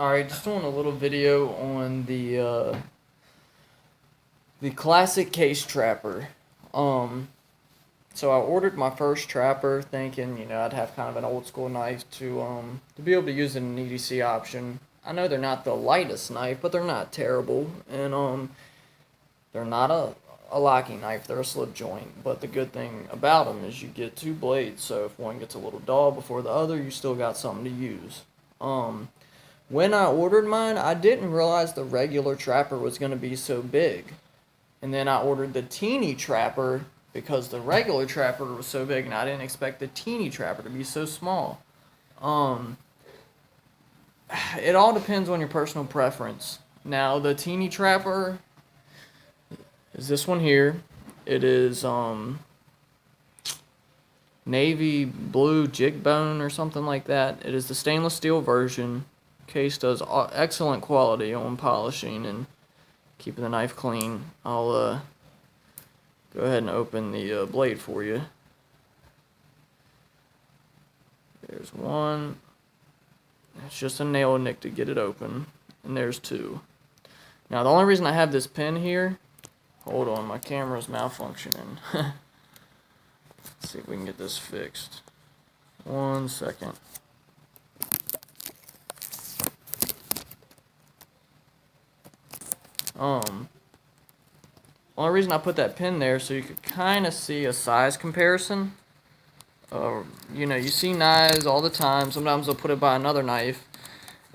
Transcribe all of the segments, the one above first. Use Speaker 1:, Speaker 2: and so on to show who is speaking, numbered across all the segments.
Speaker 1: Alright, just doing a little video on the classic case trapper. Um, so I ordered my first trapper thinking, I'd have kind of an old school knife to be able to use an EDC option. I know they're not the lightest knife, but they're not terrible, and they're not a locking knife. They're a slip joint. But the good thing about them is you get two blades, so if one gets a little dull before the other, you still got something to use. When I ordered mine, I didn't realize the regular trapper was going to be so big. And then I ordered the teeny trapper because the regular trapper was so big, and I didn't expect the teeny trapper to be so small. Um, it all depends on your personal preference. Now, the teeny trapper is this one here. It is navy blue jig bone or something like that. It is the stainless steel version. Case does excellent quality on polishing and keeping the knife clean. I'll go ahead and open the blade for you. There's one. It's just a nail nick to get it open. And there's two. Now the only reason I have this pin here, hold on, my camera's malfunctioning. Let's see if we can get this fixed. 1 second. Only reason I put that pin there so you could kind of see a size comparison. You see knives all the time. Sometimes they'll put it by another knife,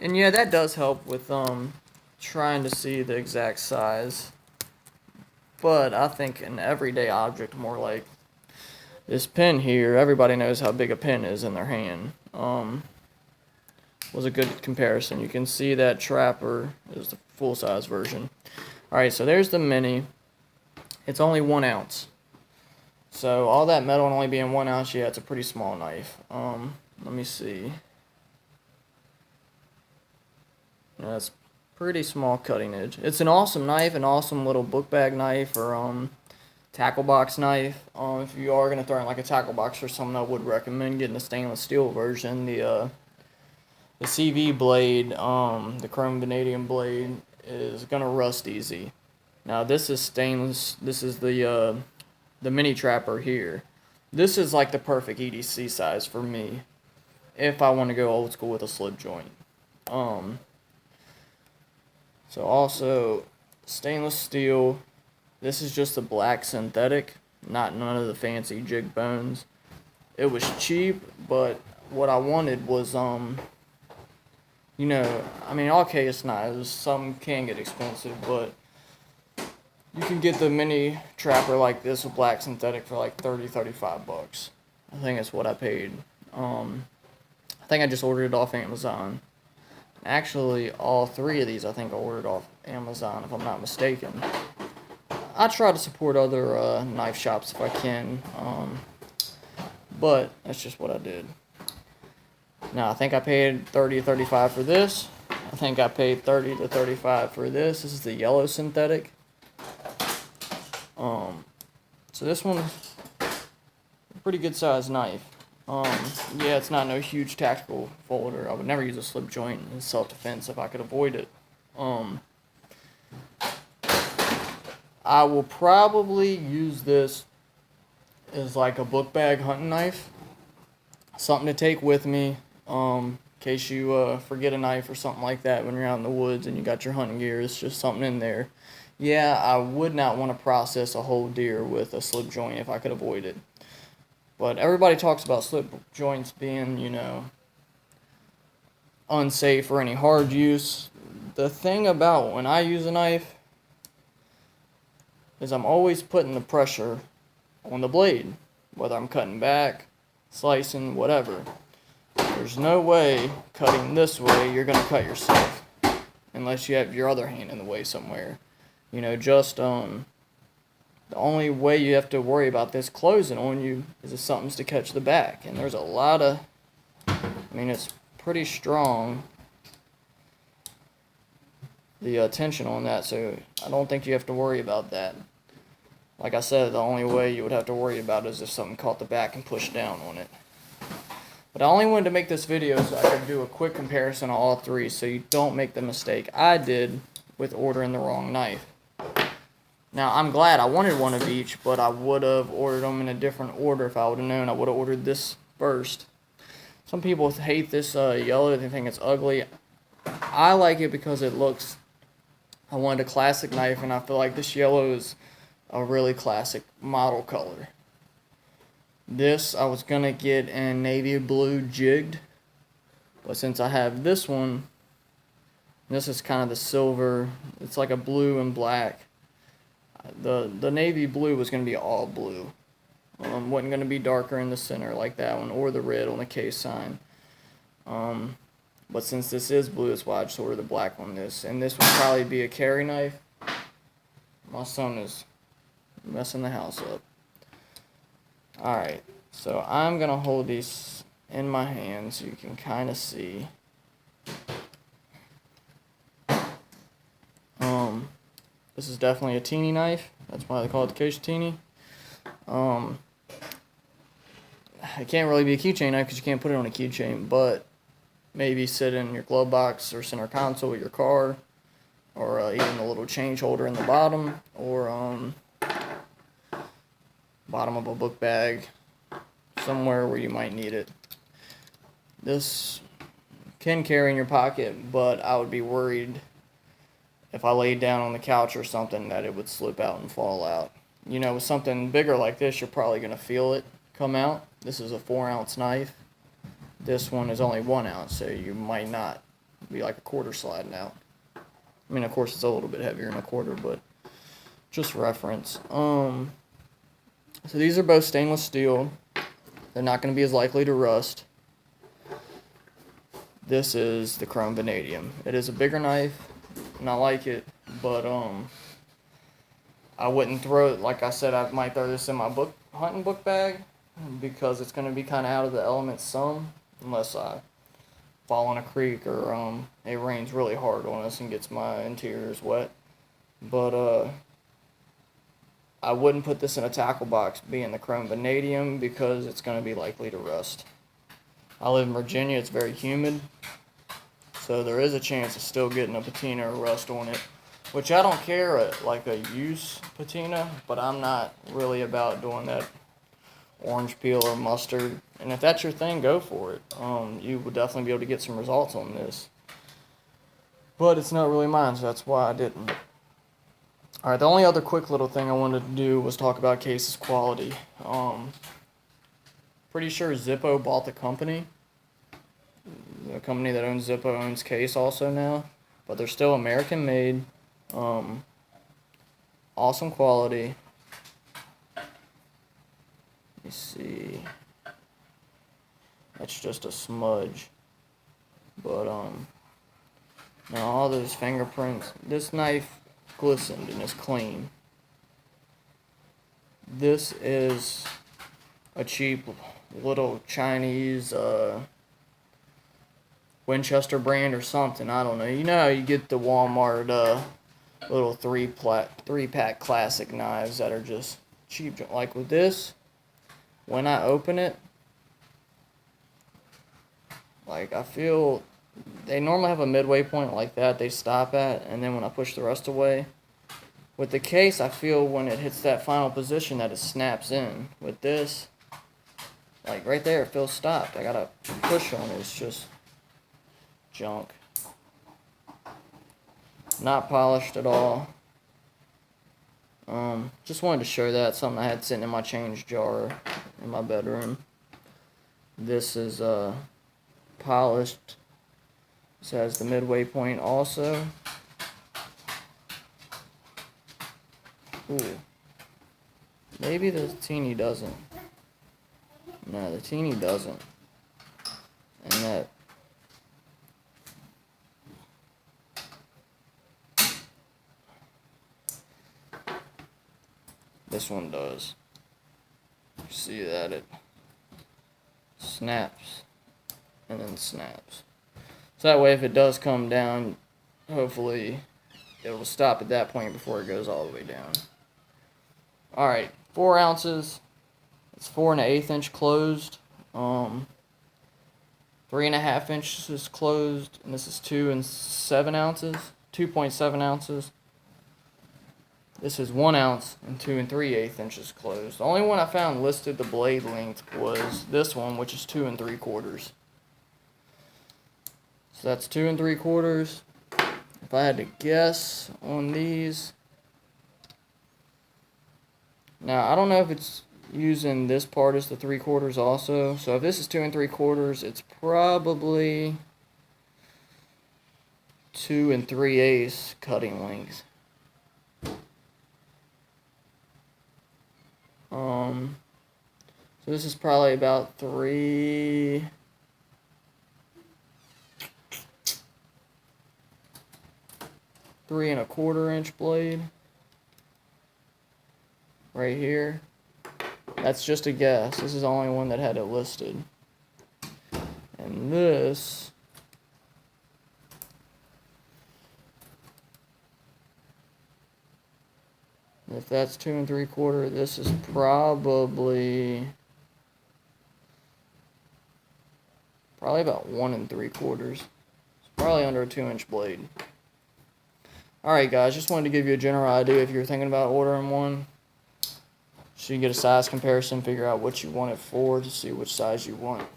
Speaker 1: and yeah, that does help with trying to see the exact size. But I think an everyday object, more like this pin here, everybody knows how big a pin is in their hand. Was a good comparison. You can see that trapper is the full size version. Alright, so there's the mini. It's only 1 ounce. So all that metal only being 1 ounce, yeah, it's a pretty small knife. Let me see. Yeah, it's pretty small cutting edge. It's an awesome knife, an awesome little book bag knife or tackle box knife. If you are gonna throw in like a tackle box or something, I would recommend getting the stainless steel version. The CV blade, the chrome vanadium blade, is gonna rust easy. Now this is stainless. This is the mini trapper here. This is like the perfect EDC size for me, if I want to go old school with a slip joint. So also stainless steel. This is just a black synthetic, not none of the fancy jig bones. It was cheap, but what I wanted was all case knives, some can get expensive, but you can get the mini trapper like this with black synthetic for like 35 bucks. I think that's what I paid. I think I just ordered it off Amazon. Actually, all 3 of these I think I ordered off Amazon, if I'm not mistaken. I try to support other knife shops if I can, but that's just what I did. Now, I think I paid $30 to $35 for this. I think I paid $30 to $35 for this. This is the yellow synthetic. So this one's a pretty good sized knife. Yeah, it's not no huge tactical folder. I would never use a slip joint in self-defense if I could avoid it. I will probably use this as like a book bag hunting knife. Something to take with me, in case you forget a knife or something like that when you're out in the woods and you got your hunting gear. It's just something in there. Yeah, I would not want to process a whole deer with a slip joint if I could avoid it. But everybody talks about slip joints being, unsafe for any hard use. The thing about when I use a knife is I'm always putting the pressure on the blade, whether I'm cutting back, slicing, whatever. There's no way cutting this way you're going to cut yourself unless you have your other hand in the way somewhere. The only way you have to worry about this closing on you is if something's to catch the back. And there's a lot of, it's pretty strong, the tension on that, so I don't think you have to worry about that. Like I said, the only way you would have to worry about it is if something caught the back and pushed down on it. But I only wanted to make this video so I could do a quick comparison of all three so you don't make the mistake I did with ordering the wrong knife. Now, I'm glad I wanted one of each, but I would have ordered them in a different order if I would have known. I would have ordered this first. Some people hate this yellow. They think it's ugly. I like it because it looks... I wanted a classic knife, and I feel like this yellow is a really classic model color. This I was going to get in navy blue jigged, but since I have this one, this is kind of the silver. It's like a blue and black. The navy blue was going to be all blue. Wasn't going to be darker in the center like that one, or the red on the case sign. But since this is blue, that's why I just ordered the black on this. And this would probably be a carry knife. My son is messing the house up. Alright, so I'm going to hold these in my hand so you can kind of see. This is definitely a teeny knife. That's why they call it the Case Teeny. It can't really be a keychain knife because you can't put it on a keychain, but maybe sit in your glove box or center console of your car, or even a little change holder in the bottom, or bottom of a book bag, somewhere where you might need it. This can carry in your pocket, but I would be worried if I laid down on the couch or something that it would slip out and fall out. You know, with something bigger like this, you're probably going to feel it come out. This is a 4-ounce knife. This one is only 1 ounce, so you might not be like a quarter sliding out. I mean, of course, it's a little bit heavier than a quarter, but just reference. So these are both stainless steel. They're not going to be as likely to rust. This is the chrome vanadium. It is a bigger knife, and I like it, but I wouldn't throw it. Like I said, I might throw this in my hunting book bag because it's going to be kind of out of the elements some, unless I fall in a creek or it rains really hard on us and gets my interiors wet. But I wouldn't put this in a tackle box being the chrome vanadium because it's going to be likely to rust. I live in Virginia. It's very humid, so there is a chance of still getting a patina or rust on it, which I don't care like a use patina, but I'm not really about doing that orange peel or mustard. And if that's your thing, go for it. You will definitely be able to get some results on this. But it's not really mine, so that's why I didn't. Alright, the only other quick little thing I wanted to do was talk about Case's quality. Pretty sure Zippo bought the company. The company that owns Zippo owns Case also now. But they're still American made. Awesome quality. Let me see. That's just a smudge. But now all those fingerprints. This knife glistened and is clean. This is a cheap little Chinese Winchester brand or something. I don't know. You know how you get the Walmart little three-pack classic knives that are just cheap. Like with this, when I open it, like I feel they normally have a midway point like that they stop at, and then when I push the rust away. With the Case, I feel when it hits that final position that it snaps in. With this, like right there, it feels stopped. I gotta push on it. It's just junk. Not polished at all. Just wanted to show that. Something I had sitting in my change jar in my bedroom. This is polished. This has the midway point also. Ooh. Maybe the teeny doesn't. No, the teeny doesn't. And that. This one does. You see that it snaps and then snaps. So that way if it does come down, hopefully it will stop at that point before it goes all the way down. Alright, 4 ounces. It's 4 1/8 inch closed. 3.5 inches closed, and this is 2.7 ounces. 2.7 ounces. This is 1 ounce and 2 3/8 inches closed. The only one I found listed the blade length was this one, which is 2 3/4. So that's 2 3/4. If I had to guess on these, now I don't know if it's using this part as the 3/4 also. So if this is 2 3/4, it's probably 2 3/8 cutting length. So this is probably about 3.25 inch blade right here. That's just a guess. This is the only one that had it listed. And this, if that's 2 3/4, this is probably about 1 3/4. It's probably under a 2-inch blade. Alright guys, just wanted to give you a general idea if you're thinking about ordering one. So you can get a size comparison, figure out what you want it for to see which size you want.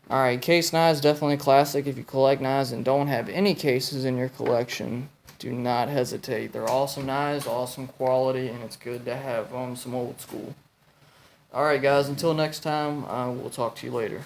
Speaker 1: Alright, case knives, definitely classic. If you collect knives and don't have any cases in your collection, do not hesitate. They're awesome knives, awesome quality, and it's good to have some old school. Alright guys, until next time, I will talk to you later.